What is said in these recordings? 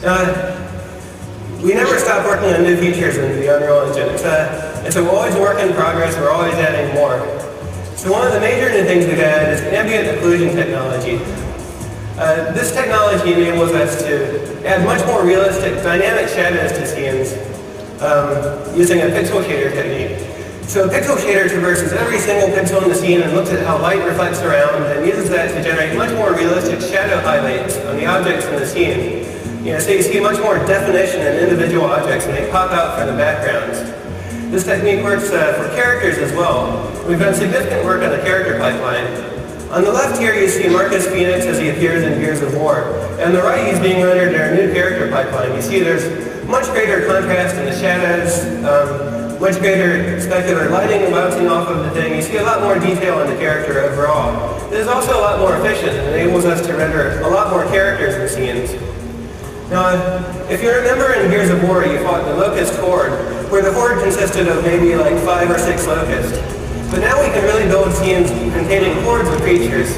We never stop working on new features in the Unreal Engine. It's always a work in progress. We're always adding more. So one of the major new things we've added is ambient occlusion technology. This technology enables us to add much more realistic dynamic shadows to scenes using a pixel shader technique. So a pixel shader traverses every single pixel in the scene and looks at how light reflects around and uses that to generate much more realistic shadow highlights on the objects in the scene. So you see much more definition in individual objects and they pop out from the backgrounds. This technique works for characters as well. We've done significant work on the character pipeline. On the left here you see Marcus Phoenix as he appears in Gears of War. And on the right he's being rendered in our new character pipeline. You see there's much greater contrast in the shadows, much greater specular lighting bouncing off of the thing. You see a lot more detail in the character overall. It is also a lot more efficient and enables us to render a lot more characters in scenes. Now, if you remember in Gears of War, you fought the Locust Horde, where the Horde consisted of maybe like 5 or 6 locusts. But now we can really build scenes containing hordes of creatures.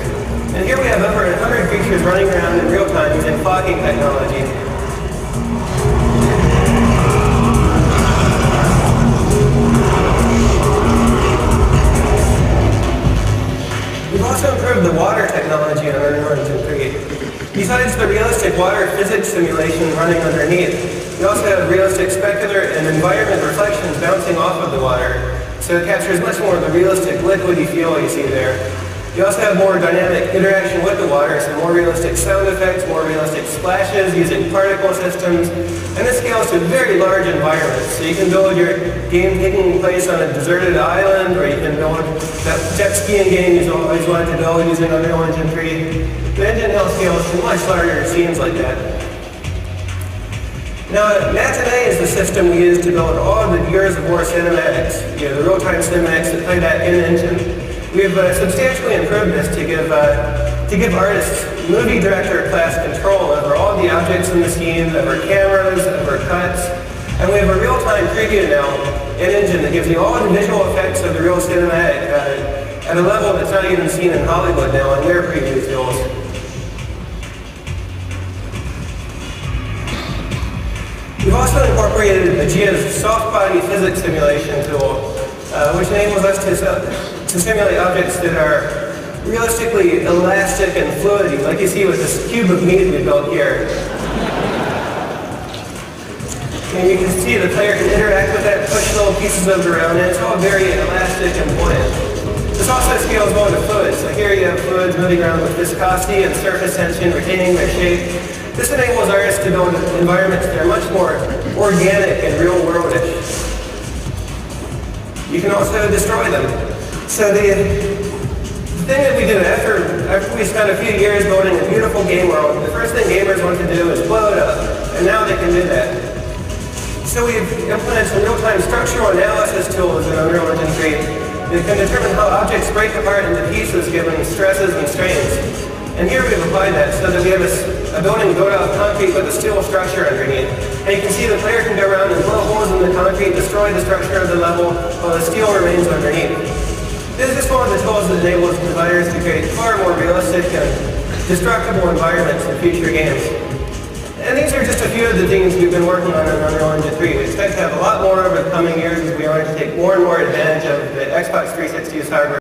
And here we have over 100 creatures running around in real time using flocking technology. We've also improved the water technology on Unreal Engine 3. Besides the realistic water physics simulation running underneath, we also have realistic specular and environment reflections bouncing off of the water, so it captures much more of the realistic liquidy feel you see there. You also have more dynamic interaction with the water, so more realistic sound effects, more realistic splashes using particle systems, and this scales to very large environments. So you can build your game taking place on a deserted island, or you can build that jet skiing game you always wanted to build using Unreal Engine 3. The engine now scales to much larger scenes like that. Now, Matinee is the system we use to build all of the Gears of War cinematics, the real-time cinematics that play that in-engine. We've substantially improved this to give artists movie director class control over all the objects in the scene, over cameras, over cuts, and we have a real-time preview now in-engine that gives you all the visual effects of the real cinematic at a level that's not even seen in Hollywood now in their preview tools. We've also incorporated Aegea's soft body physics simulation tool, which enables us to simulate objects that are realistically elastic and fluidy, like you see with this cube of meat we built here. And you can see the player can interact with that, push little pieces of it around, and it's all very elastic and buoyant. This also scales well to fluids. So here you have fluids moving around with viscosity and surface tension, retaining their shape. This enables artists to build environments that are much more organic and real-worldish. You can also destroy them. So the thing that we do after we spent a few years building a beautiful game world, the first thing gamers want to do is blow it up, and now they can do that. So we've implemented some real-time structural analysis tools in Unreal Engine 3 that can determine how objects break apart into pieces given stresses and strains. And here we've applied that so that we have a building built out of concrete with a steel structure underneath. And you can see the player can go around and blow holes in the concrete, destroy the structure of the level, while the steel remains underneath. This is one of the tools that enables designers to create far more realistic and destructible environments in future games. And these are just a few of the things we've been working on in Unreal Engine 3. We expect to have a lot more over the coming years as we learn to take more and more advantage of the Xbox 360's hardware.